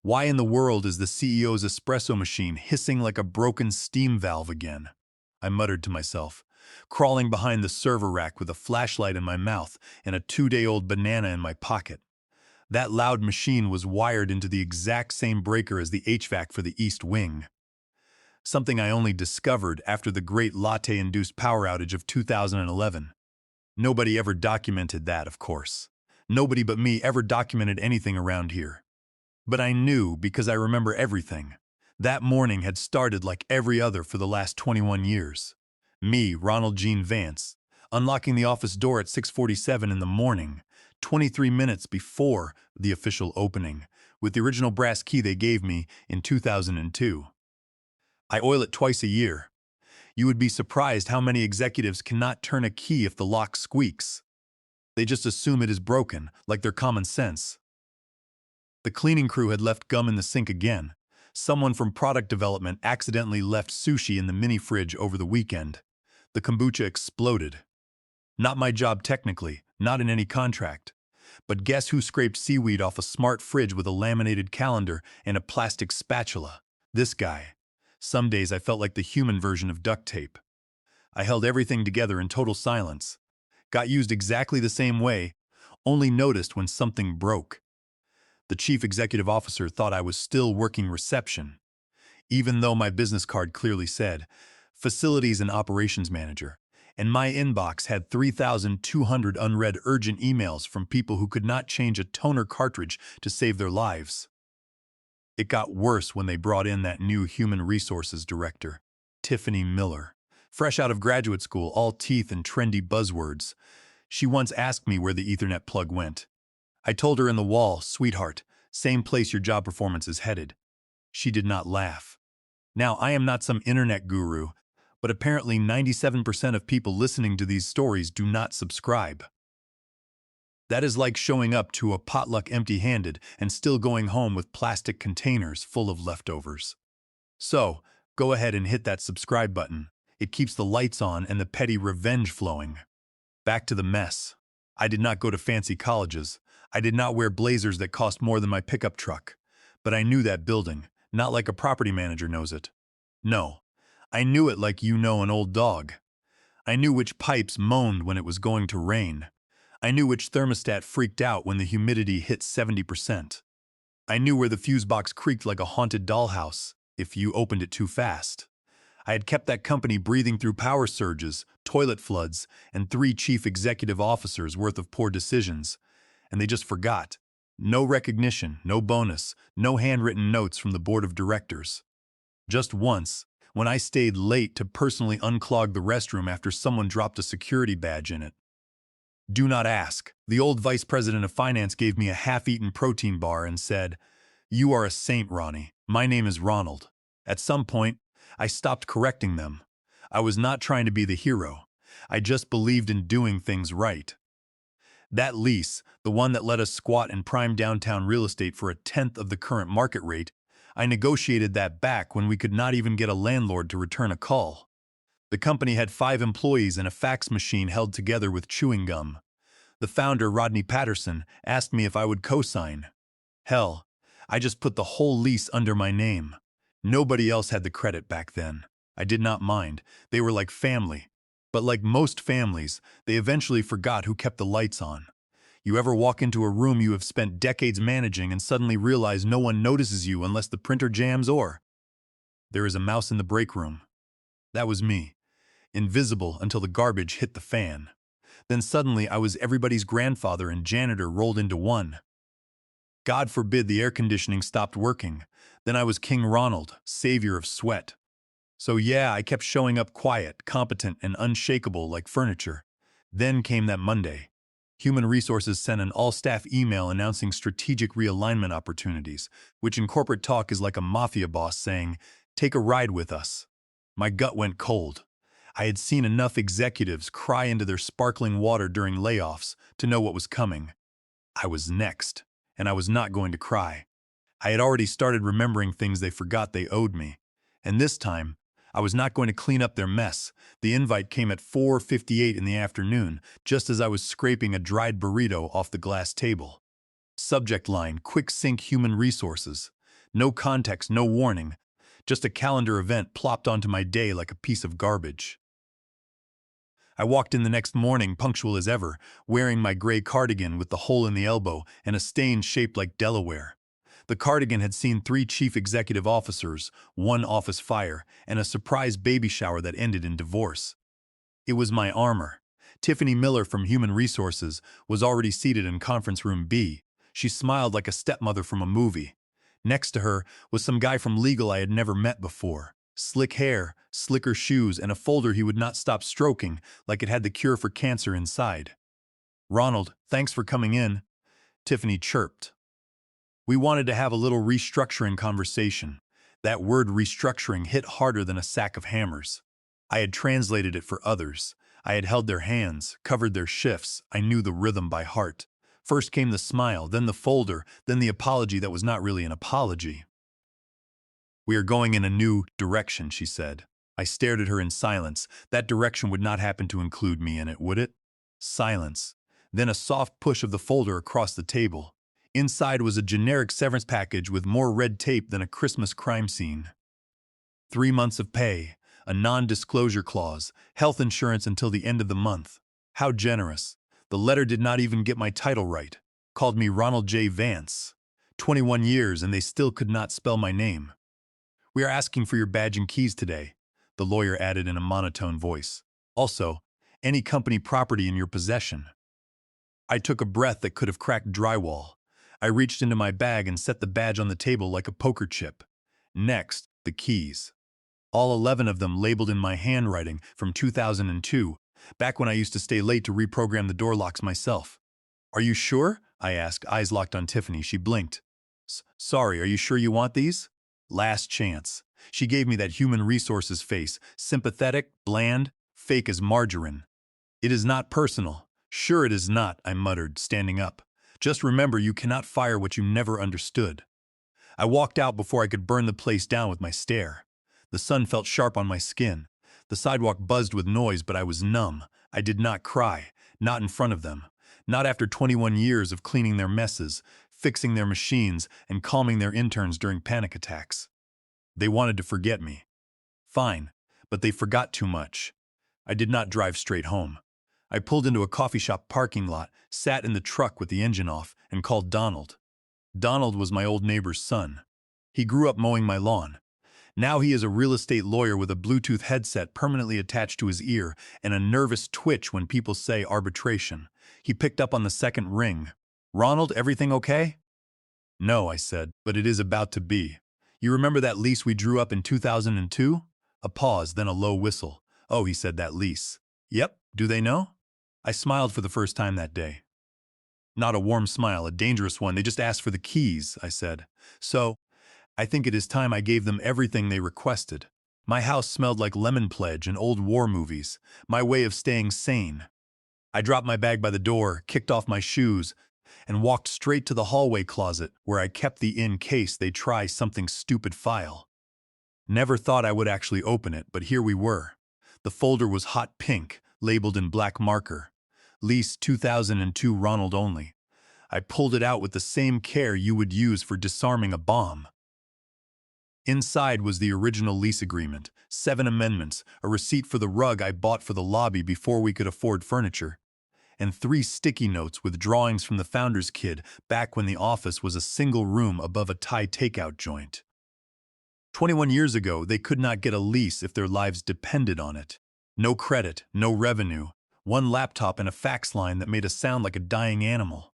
Why in the world is the CEO's espresso machine hissing like a broken steam valve again? I muttered to myself, crawling behind the server rack with a flashlight in my mouth and a 2-day-old banana in my pocket. That loud machine was wired into the exact same breaker as the HVAC for the East Wing. Something I only discovered after the great latte-induced power outage of 2011. Nobody ever documented that, of course. Nobody but me ever documented anything around here. But I knew because I remember everything. That morning had started like every other for the last 21 years. Me, Ronald Gene Vance, unlocking the office door at 6:47 in the morning, 23 minutes before the official opening, with the original brass key they gave me in 2002. I oil it twice a year. You would be surprised how many executives cannot turn a key if the lock squeaks. They just assume it is broken, like their common sense. The cleaning crew had left gum in the sink again. Someone from product development accidentally left sushi in the mini fridge over the weekend. The kombucha exploded. Not my job technically, not in any contract. But guess who scraped seaweed off a smart fridge with a laminated calendar and a plastic spatula? This guy. Some days I felt like the human version of duct tape. I held everything together in total silence. Got used exactly the same way, only noticed when something broke. The chief executive officer thought I was still working reception, even though my business card clearly said Facilities and Operations Manager, and my inbox had 3,200 unread urgent emails from people who could not change a toner cartridge to save their lives. It got worse when they brought in that new human resources director, Tiffany Miller. Fresh out of graduate school, all teeth and trendy buzzwords. She once asked me where the Ethernet plug went. I told her in the wall, sweetheart, same place your job performance is headed. She did not laugh. Now, I am not some internet guru, but apparently 97% of people listening to these stories do not subscribe. That is like showing up to a potluck empty-handed and still going home with plastic containers full of leftovers. So, go ahead and hit that subscribe button. It keeps the lights on and the petty revenge flowing. Back to the mess. I did not go to fancy colleges. I did not wear blazers that cost more than my pickup truck. But I knew that building, not like a property manager knows it. No, I knew it like you know an old dog. I knew which pipes moaned when it was going to rain. I knew which thermostat freaked out when the humidity hit 70%. I knew where the fuse box creaked like a haunted dollhouse if you opened it too fast. I had kept that company breathing through power surges, toilet floods, and 3 chief executive officers worth of poor decisions. And they just forgot. No recognition, no bonus, no handwritten notes from the board of directors. Just once, when I stayed late to personally unclog the restroom after someone dropped a security badge in it. Do not ask. The old vice president of finance gave me a half-eaten protein bar and said, "You are a saint, Ronnie. My name is Ronald." At some point, I stopped correcting them. I was not trying to be the hero. I just believed in doing things right. That lease, the one that let us squat in prime downtown real estate for 1/10 of the current market rate, I negotiated that back when we could not even get a landlord to return a call. The company had 5 employees and a fax machine held together with chewing gum. The founder, Rodney Patterson, asked me if I would co-sign. Hell, I just put the whole lease under my name. Nobody else had the credit back then. I did not mind. They were like family. But like most families, they eventually forgot who kept the lights on. You ever walk into a room you have spent decades managing and suddenly realize no one notices you unless the printer jams or there is a mouse in the break room? That was me. Invisible until the garbage hit the fan. Then suddenly I was everybody's grandfather and janitor rolled into one. God forbid the air conditioning stopped working. Then I was King Ronald, savior of sweat. So yeah, I kept showing up quiet, competent, and unshakable like furniture. Then came that Monday. Human Resources sent an all-staff email announcing strategic realignment opportunities, which in corporate talk is like a mafia boss saying, "Take a ride with us." My gut went cold. I had seen enough executives cry into their sparkling water during layoffs to know what was coming. I was next, and I was not going to cry. I had already started remembering things they forgot they owed me. And this time, I was not going to clean up their mess. The invite came at 4:58 in the afternoon, just as I was scraping a dried burrito off the glass table. Subject line, Quick Sync Human Resources. No context, no warning. Just a calendar event plopped onto my day like a piece of garbage. I walked in the next morning, punctual as ever, wearing my gray cardigan with the hole in the elbow and a stain shaped like Delaware. The cardigan had seen 3 chief executive officers, 1 office fire, and a surprise baby shower that ended in divorce. It was my armor. Tiffany Miller from Human Resources was already seated in conference room B. She smiled like a stepmother from a movie. Next to her was some guy from legal I had never met before. Slick hair, slicker shoes, and a folder he would not stop stroking like it had the cure for cancer inside. "Ronald, thanks for coming in," Tiffany chirped. "We wanted to have a little restructuring conversation." That word restructuring hit harder than a sack of hammers. I had translated it for others. I had held their hands, covered their shifts. I knew the rhythm by heart. First came the smile, then the folder, then the apology that was not really an apology. "We are going in a new direction," she said. I stared at her in silence. That direction would not happen to include me in it, would it? Silence. Then a soft push of the folder across the table. Inside was a generic severance package with more red tape than a Christmas crime scene. 3 months of pay, a non-disclosure clause, health insurance until the end of the month. How generous. The letter did not even get my title right. Called me Ronald J. Vance. 21 years and they still could not spell my name. "We are asking for your badge and keys today," the lawyer added in a monotone voice. "Also, any company property in your possession." I took a breath that could have cracked drywall. I reached into my bag and set the badge on the table like a poker chip. Next, the keys. All 11 of them labeled in my handwriting from 2002, back when I used to stay late to reprogram the door locks myself. "Are you sure?" I asked, eyes locked on Tiffany. She blinked. Sorry, are you sure you want these?" Last chance. She gave me that human resources face, sympathetic, bland, fake as margarine. "It is not personal." "Sure it is not," I muttered, standing up. "Just remember you cannot fire what you never understood." I walked out before I could burn the place down with my stare. The sun felt sharp on my skin. The sidewalk buzzed with noise, but I was numb. I did not cry, not in front of them. Not after 21 years of cleaning their messes, fixing their machines, and calming their interns during panic attacks. They wanted to forget me. Fine, but they forgot too much. I did not drive straight home. I pulled into a coffee shop parking lot, sat in the truck with the engine off, and called Donald. Donald was my old neighbor's son. He grew up mowing my lawn. Now he is a real estate lawyer with a Bluetooth headset permanently attached to his ear and a nervous twitch when people say arbitration. He picked up on the second ring. "Ronald, everything okay?" "No," I said, "but it is about to be. You remember that lease we drew up in 2002? A pause, then a low whistle. "Oh," he said, "that lease." "Yep, do they know?" I smiled for the first time that day. Not a warm smile, a dangerous one. "They just asked for the keys," I said. "So, I think it is time I gave them everything they requested." My house smelled like lemon pledge and old war movies, my way of staying sane. I dropped my bag by the door, kicked off my shoes, and walked straight to the hallway closet where I kept the in case they try something stupid file. Never thought I would actually open it, but here we were. The folder was hot pink, labeled in black marker. Lease 2002 Ronald only. I pulled it out with the same care you would use for disarming a bomb. Inside was the original lease agreement, 7 amendments, a receipt for the rug I bought for the lobby before we could afford furniture, and 3 sticky notes with drawings from the founder's kid back when the office was a single room above a Thai takeout joint. 21 years ago, they could not get a lease if their lives depended on it. No credit, no revenue, 1 laptop and a fax line that made us sound like a dying animal.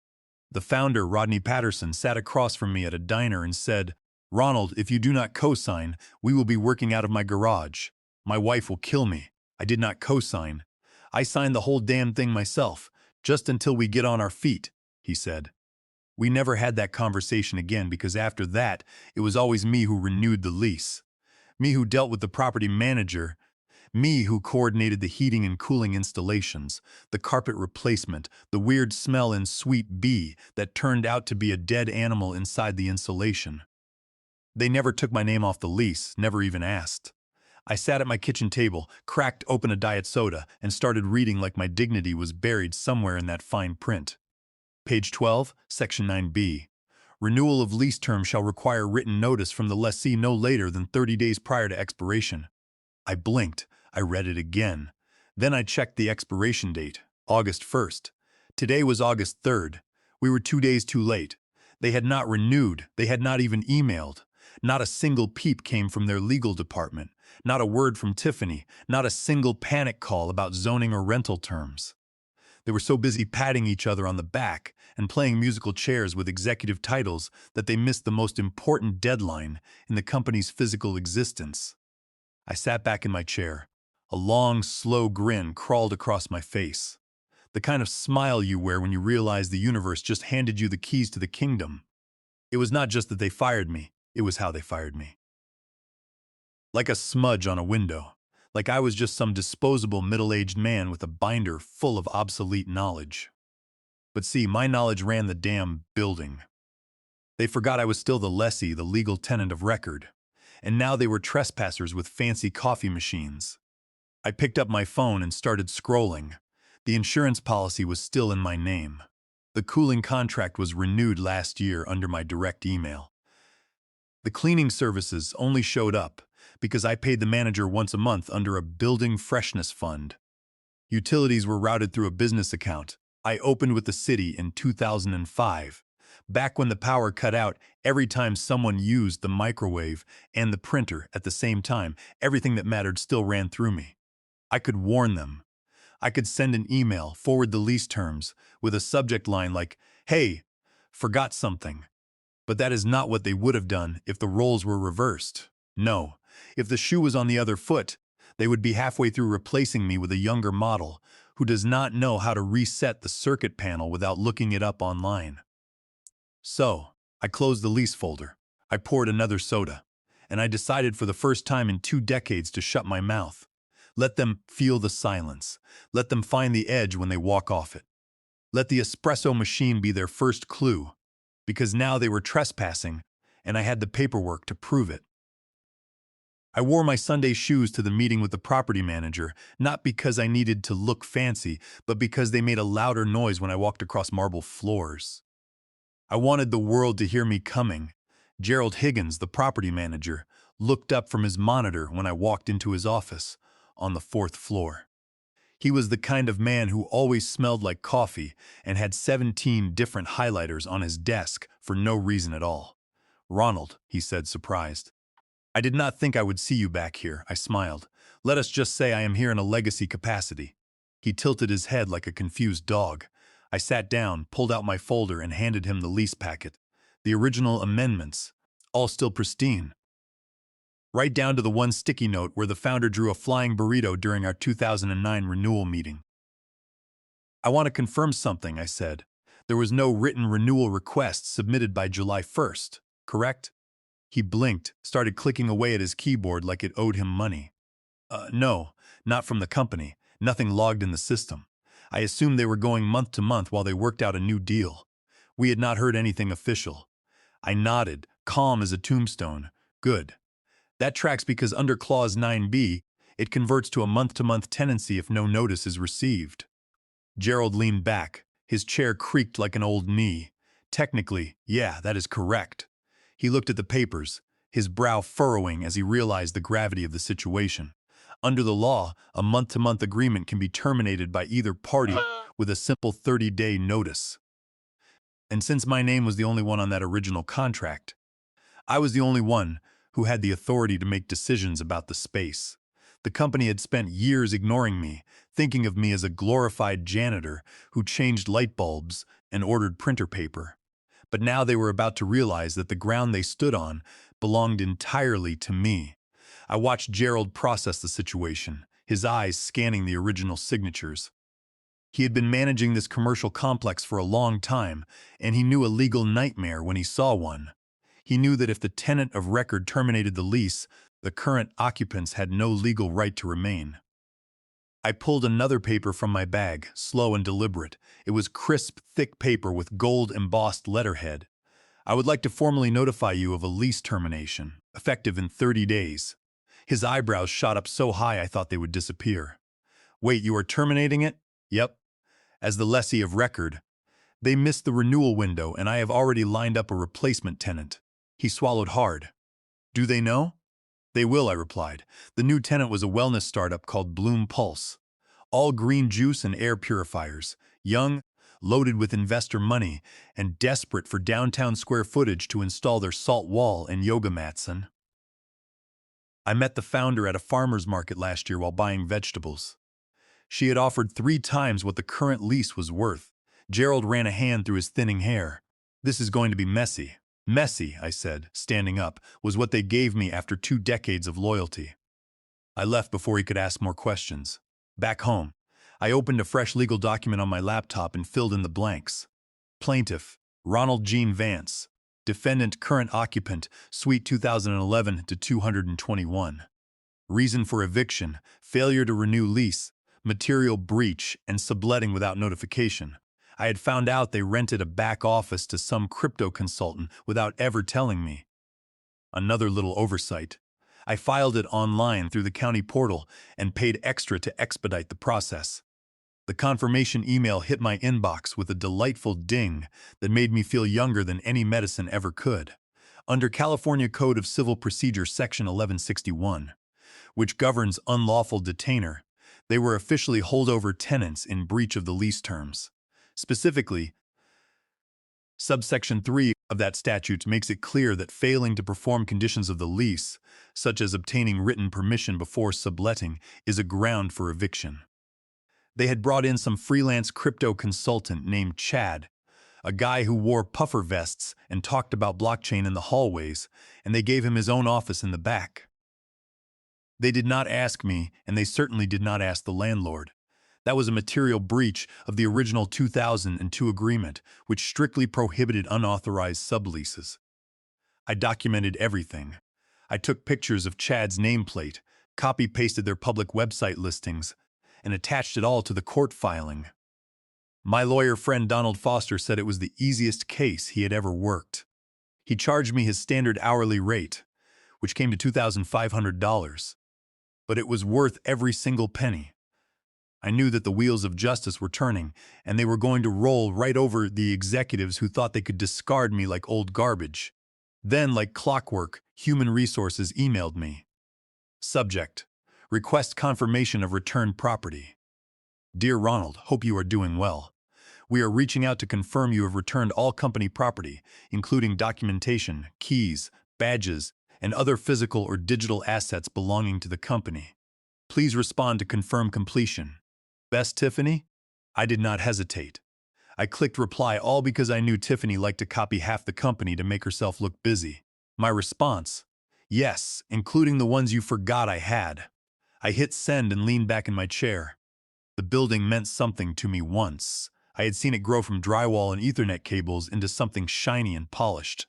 The founder, Rodney Patterson, sat across from me at a diner and said, "Ronald, if you do not co-sign, we will be working out of my garage. My wife will kill me." I did not co-sign. "I signed the whole damn thing myself, just until we get on our feet," he said. We never had that conversation again because after that, it was always me who renewed the lease. Me who dealt with the property manager. Me who coordinated the heating and cooling installations, the carpet replacement, the weird smell in Suite B that turned out to be a dead animal inside the insulation. They never took my name off the lease, never even asked. I sat at my kitchen table, cracked open a diet soda, and started reading like my dignity was buried somewhere in that fine print. Page 12, Section 9B. Renewal of lease term shall require written notice from the lessee no later than 30 days prior to expiration. I blinked. I read it again. Then I checked the expiration date, August 1st. Today was August 3rd. We were 2 days too late. They had not renewed. They had not even emailed. Not a single peep came from their legal department. Not a word from Tiffany. Not a single panic call about zoning or rental terms. They were so busy patting each other on the back and playing musical chairs with executive titles that they missed the most important deadline in the company's physical existence. I sat back in my chair. A long, slow grin crawled across my face. The kind of smile you wear when you realize the universe just handed you the keys to the kingdom. It was not just that they fired me, it was how they fired me. Like a smudge on a window. Like I was just some disposable middle-aged man with a binder full of obsolete knowledge. But see, my knowledge ran the damn building. They forgot I was still the lessee, the legal tenant of record. And now they were trespassers with fancy coffee machines. I picked up my phone and started scrolling. The insurance policy was still in my name. The cooling contract was renewed last year under my direct email. The cleaning services only showed up because I paid the manager once a month under a building freshness fund. Utilities were routed through a business account I opened with the city in 2005, back when the power cut out every time someone used the microwave and the printer at the same time. Everything that mattered still ran through me. I could warn them. I could send an email, forward the lease terms, with a subject line like, "Hey, forgot something." But that is not what they would have done if the roles were reversed. No, if the shoe was on the other foot, they would be halfway through replacing me with a younger model who does not know how to reset the circuit panel without looking it up online. So, I closed the lease folder. I poured another soda. And I decided for the first time in 2 decades to shut my mouth. Let them feel the silence. Let them find the edge when they walk off it. Let the espresso machine be their first clue. Because now they were trespassing, and I had the paperwork to prove it. I wore my Sunday shoes to the meeting with the property manager, not because I needed to look fancy, but because they made a louder noise when I walked across marble floors. I wanted the world to hear me coming. Gerald Higgins, the property manager, looked up from his monitor when I walked into his office on the 4th floor. He was the kind of man who always smelled like coffee and had 17 different highlighters on his desk for no reason at all. "Ronald," he said, surprised. "I did not think I would see you back here," I smiled. "Let us just say I am here in a legacy capacity." He tilted his head like a confused dog. I sat down, pulled out my folder, and handed him the lease packet. The original amendments, all still pristine. Right down to the one sticky note where the founder drew a flying burrito during our 2009 renewal meeting. "I want to confirm something," I said. "There was no written renewal request submitted by July 1st, correct?" He blinked, started clicking away at his keyboard like it owed him money. No, not from the company. Nothing logged in the system. I assumed they were going month to month while they worked out a new deal. We had not heard anything official." I nodded, calm as a tombstone. "Good. That tracks because under Clause 9b, it converts to a month-to-month tenancy if no notice is received." Gerald leaned back. His chair creaked like an old knee. "Technically, yeah, that is correct." He looked at the papers, his brow furrowing as he realized the gravity of the situation. Under the law, a month-to-month agreement can be terminated by either party with a simple 30-day notice. And since my name was the only one on that original contract, I was the only one who had the authority to make decisions about the space. The company had spent years ignoring me, thinking of me as a glorified janitor who changed light bulbs and ordered printer paper. But now they were about to realize that the ground they stood on belonged entirely to me. I watched Gerald process the situation, his eyes scanning the original signatures. He had been managing this commercial complex for a long time, and he knew a legal nightmare when he saw one. He knew that if the tenant of record terminated the lease, the current occupants had no legal right to remain. I pulled another paper from my bag, slow and deliberate. It was crisp, thick paper with gold-embossed letterhead. "I would like to formally notify you of a lease termination, effective in 30 days. His eyebrows shot up so high I thought they would disappear. "Wait, you are terminating it?" "Yep. As the lessee of record. They missed the renewal window and I have already lined up a replacement tenant. He swallowed hard. Do they know? They will, I replied. The new tenant was a wellness startup called Bloom Pulse. All green juice and air purifiers, young, loaded with investor money, and desperate for downtown square footage to install their salt wall and yoga mats in. I met the founder at a farmer's market last year while buying vegetables. She had offered 3 times what the current lease was worth. Gerald ran a hand through his thinning hair. This is going to be messy. Messy, I said, standing up, was what they gave me after 2 decades of loyalty. I left before he could ask more questions. Back home, I opened a fresh legal document on my laptop and filled in the blanks. Plaintiff, Ronald Gene Vance. Defendant, current occupant, Suite 2011 to 221. Reason for eviction, failure to renew lease, material breach, and subletting without notification. I had found out they rented a back office to some crypto consultant without ever telling me. Another little oversight. I filed it online through the county portal and paid extra to expedite the process. The confirmation email hit my inbox with a delightful ding that made me feel younger than any medicine ever could. Under California Code of Civil Procedure Section 1161, which governs unlawful detainer, they were officially holdover tenants in breach of the lease terms. Specifically, subsection 3 of that statute makes it clear that failing to perform conditions of the lease, such as obtaining written permission before subletting, is a ground for eviction. They had brought in some freelance crypto consultant named Chad, a guy who wore puffer vests and talked about blockchain in the hallways, and they gave him his own office in the back. They did not ask me, and they certainly did not ask the landlord. That was a material breach of the original 2002 agreement, which strictly prohibited unauthorized subleases. I documented everything. I took pictures of Chad's nameplate, copy-pasted their public website listings, and attached it all to the court filing. My lawyer friend Donald Foster said it was the easiest case he had ever worked. He charged me his standard hourly rate, which came to $2,500. But it was worth every single penny. I knew that the wheels of justice were turning, and they were going to roll right over the executives who thought they could discard me like old garbage. Then, like clockwork, Human Resources emailed me. Subject: Request confirmation of returned property. Dear Ronald, hope you are doing well. We are reaching out to confirm you have returned all company property, including documentation, keys, badges, and other physical or digital assets belonging to the company. Please respond to confirm completion. Best, Tiffany? I did not hesitate. I clicked reply all because I knew Tiffany liked to copy half the company to make herself look busy. My response: yes, including the ones you forgot I had. I hit send and leaned back in my chair. The building meant something to me once. I had seen it grow from drywall and Ethernet cables into something shiny and polished.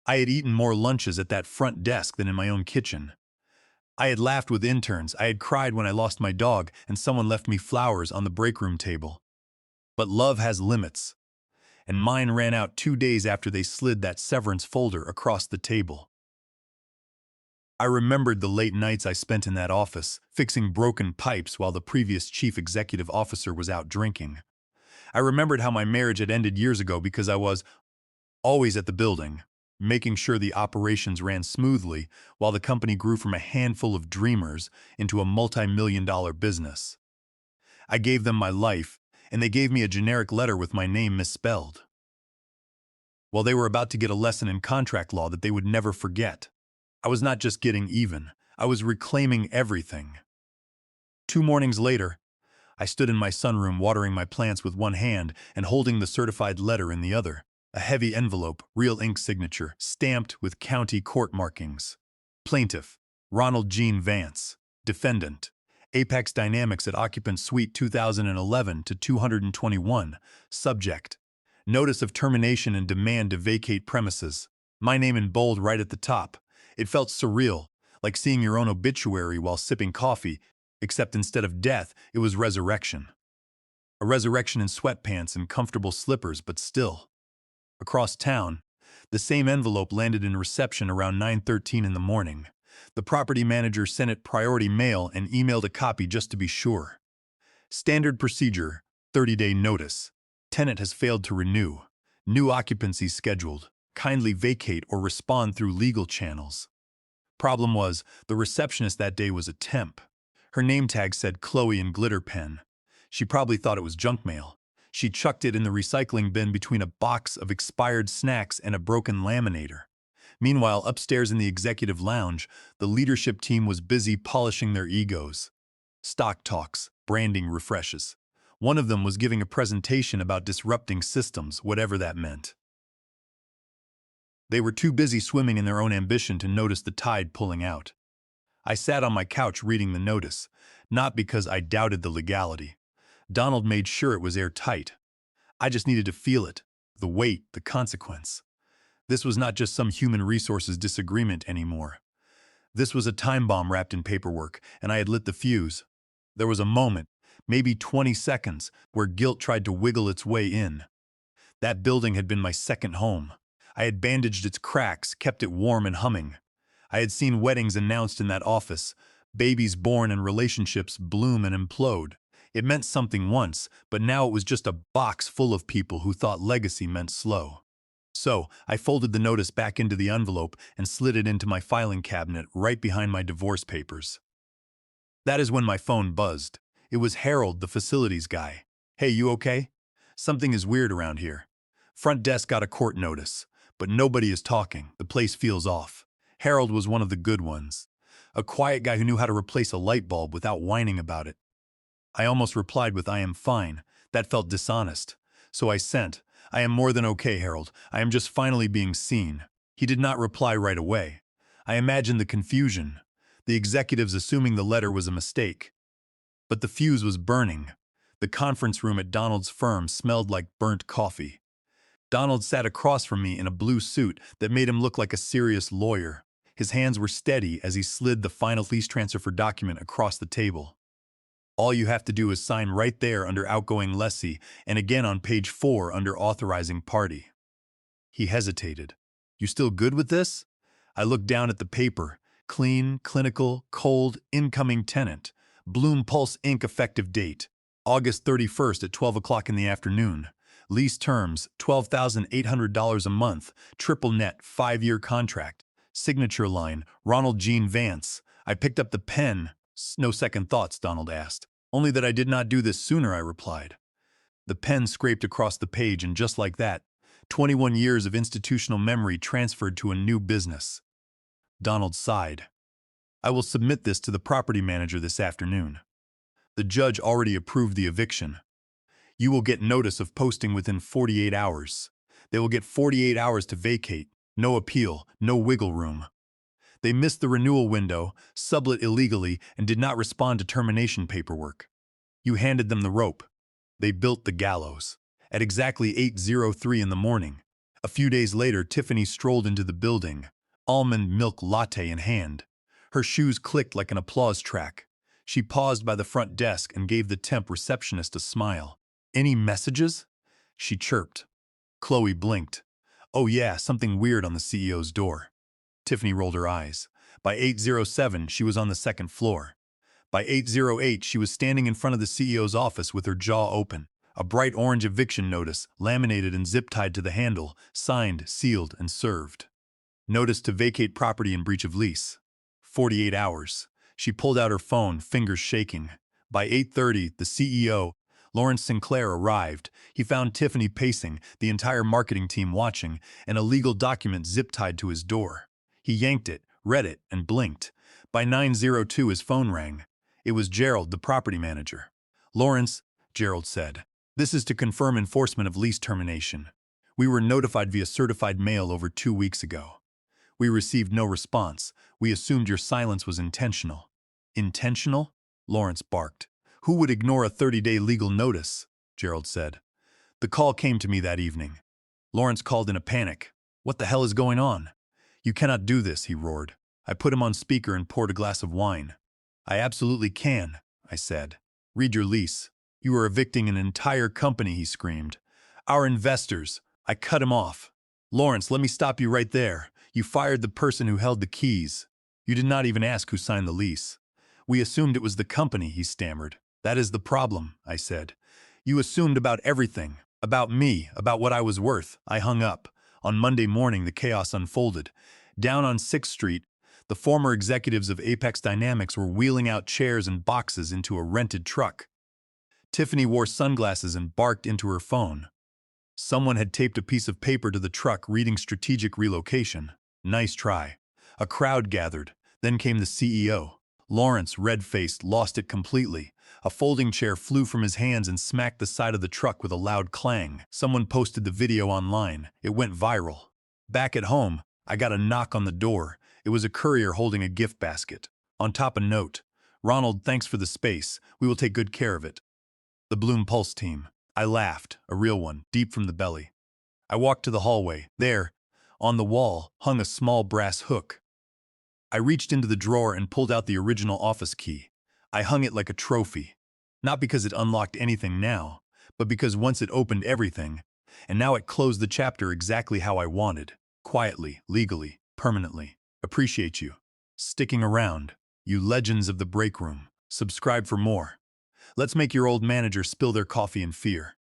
I had eaten more lunches at that front desk than in my own kitchen. I had laughed with interns, I had cried when I lost my dog and someone left me flowers on the break room table. But love has limits, and mine ran out 2 days after they slid that severance folder across the table. I remembered the late nights I spent in that office, fixing broken pipes while the previous chief executive officer was out drinking. I remembered how my marriage had ended years ago because I was always at the building, making sure the operations ran smoothly while the company grew from a handful of dreamers into a multi-million-dollar business. I gave them my life, and they gave me a generic letter with my name misspelled. While they were about to get a lesson in contract law that they would never forget. I was not just getting even, I was reclaiming everything. 2 mornings later, I stood in my sunroom watering my plants with one hand and holding the certified letter in the other. A heavy envelope, real ink signature, stamped with county court markings. Plaintiff, Ronald Gene Vance. Defendant, Apex Dynamics at Occupant Suite 2011 to 221. Subject, Notice of termination and demand to vacate premises. My name in bold right at the top. It felt surreal, like seeing your own obituary while sipping coffee, except instead of death, it was resurrection. A resurrection in sweatpants and comfortable slippers, but still. Across town, the same envelope landed in reception around 9:13 in the morning. The property manager sent it priority mail and emailed a copy just to be sure. Standard procedure, 30-day notice. Tenant has failed to renew. New occupancy scheduled. Kindly vacate or respond through legal channels. Problem was, the receptionist that day was a temp. Her name tag said Chloe in glitter pen. She probably thought it was junk mail. She chucked it in the recycling bin between a box of expired snacks and a broken laminator. Meanwhile, upstairs in the executive lounge, the leadership team was busy polishing their egos. Stock talks, branding refreshes. One of them was giving a presentation about disrupting systems, whatever that meant. They were too busy swimming in their own ambition to notice the tide pulling out. I sat on my couch reading the notice, not because I doubted the legality. Donald made sure it was airtight. I just needed to feel it, the weight, the consequence. This was not just some human resources disagreement anymore. This was a time bomb wrapped in paperwork, and I had lit the fuse. There was a moment, maybe 20 seconds, where guilt tried to wiggle its way in. That building had been my second home. I had bandaged its cracks, kept it warm and humming. I had seen weddings announced in that office, babies born and relationships bloom and implode. It meant something once, but now it was just a box full of people who thought legacy meant slow. So, I folded the notice back into the envelope and slid it into my filing cabinet right behind my divorce papers. That is when my phone buzzed. It was Harold, the facilities guy. "Hey, you okay? Something is weird around here. Front desk got a court notice, but nobody is talking. The place feels off." Harold was one of the good ones. A quiet guy who knew how to replace a light bulb without whining about it. I almost replied with "I am fine." That felt dishonest. So I sent, "I am more than okay, Harold. I am just finally being seen." He did not reply right away. I imagined the confusion, the executives assuming the letter was a mistake. But the fuse was burning. The conference room at Donald's firm smelled like burnt coffee. Donald sat across from me in a blue suit that made him look like a serious lawyer. His hands were steady as he slid the final lease transfer document across the table. "All you have to do is sign right there under outgoing lessee and again on page 4 under authorizing party." He hesitated. "You still good with this?" I looked down at the paper. Clean, clinical, cold, incoming tenant. Bloom Pulse Inc. effective date, August 31st at 12 o'clock in the afternoon. Lease terms, $12,800 a month, triple net, 5-year contract. Signature line, Ronald Gene Vance. I picked up the pen. "No second thoughts?" Donald asked. "Only that I did not do this sooner," I replied. The pen scraped across the page, and just like that, 21 years of institutional memory transferred to a new business. Donald sighed. "I will submit this to the property manager this afternoon. The judge already approved the eviction. You will get notice of posting within 48 hours. They will get 48 hours to vacate. No appeal, no wiggle room." They missed the renewal window, sublet illegally, and did not respond to termination paperwork. You handed them the rope. They built the gallows. At exactly 8:03 in the morning. A few days later, Tiffany strolled into the building, almond milk latte in hand. Her shoes clicked like an applause track. She paused by the front desk and gave the temp receptionist a smile. "Any messages?" she chirped. Chloe blinked. "Oh yeah, something weird on the CEO's door." Tiffany rolled her eyes. By 8:07, she was on the second floor. By 8:08, she was standing in front of the CEO's office with her jaw open. A bright orange eviction notice, laminated and zip-tied to the handle, signed, sealed, and served. Notice to vacate property in breach of lease. 48 hours. She pulled out her phone, fingers shaking. By 8:30, the CEO, Lawrence Sinclair, arrived. He found Tiffany pacing, the entire marketing team watching, and a legal document zip-tied to his door. He yanked it, read it, and blinked. By 9:02, his phone rang. It was Gerald, the property manager. "Lawrence," Gerald said, "this is to confirm enforcement of lease termination. We were notified via certified mail over 2 weeks ago. We received no response. We assumed your silence was intentional." "Intentional?" Lawrence barked. "Who would ignore a 30-day legal notice?" Gerald said. "The call came to me that evening." Lawrence called in a panic. "What the hell is going on?" "You cannot do this," he roared. I put him on speaker and poured a glass of wine. "I absolutely can," I said. "Read your lease." "You are evicting an entire company," he screamed. "Our investors." I cut him off. "Lawrence, let me stop you right there. You fired the person who held the keys. You did not even ask who signed the lease." "We assumed it was the company," he stammered. "That is the problem," I said. "You assumed about everything. About me, about what I was worth. I hung up. On Monday morning, the chaos unfolded. Down on 6th Street, the former executives of Apex Dynamics were wheeling out chairs and boxes into a rented truck. Tiffany wore sunglasses and barked into her phone. Someone had taped a piece of paper to the truck reading strategic relocation. Nice try. A crowd gathered. Then came the CEO. Lawrence, red-faced, lost it completely. A folding chair flew from his hands and smacked the side of the truck with a loud clang. Someone posted the video online. It went viral. Back at home, I got a knock on the door. It was a courier holding a gift basket. On top a note, "Ronald, thanks for the space. We will take good care of it." The Bloom Pulse team. I laughed, a real one, deep from the belly. I walked to the hallway. There, on the wall, hung a small brass hook. I reached into the drawer and pulled out the original office key. I hung it like a trophy. Not because it unlocked anything now, but because once it opened everything, and now it closed the chapter exactly how I wanted. Quietly, legally, permanently. Appreciate you. Sticking around. You legends of the break room. Subscribe for more. Let's make your old manager spill their coffee in fear.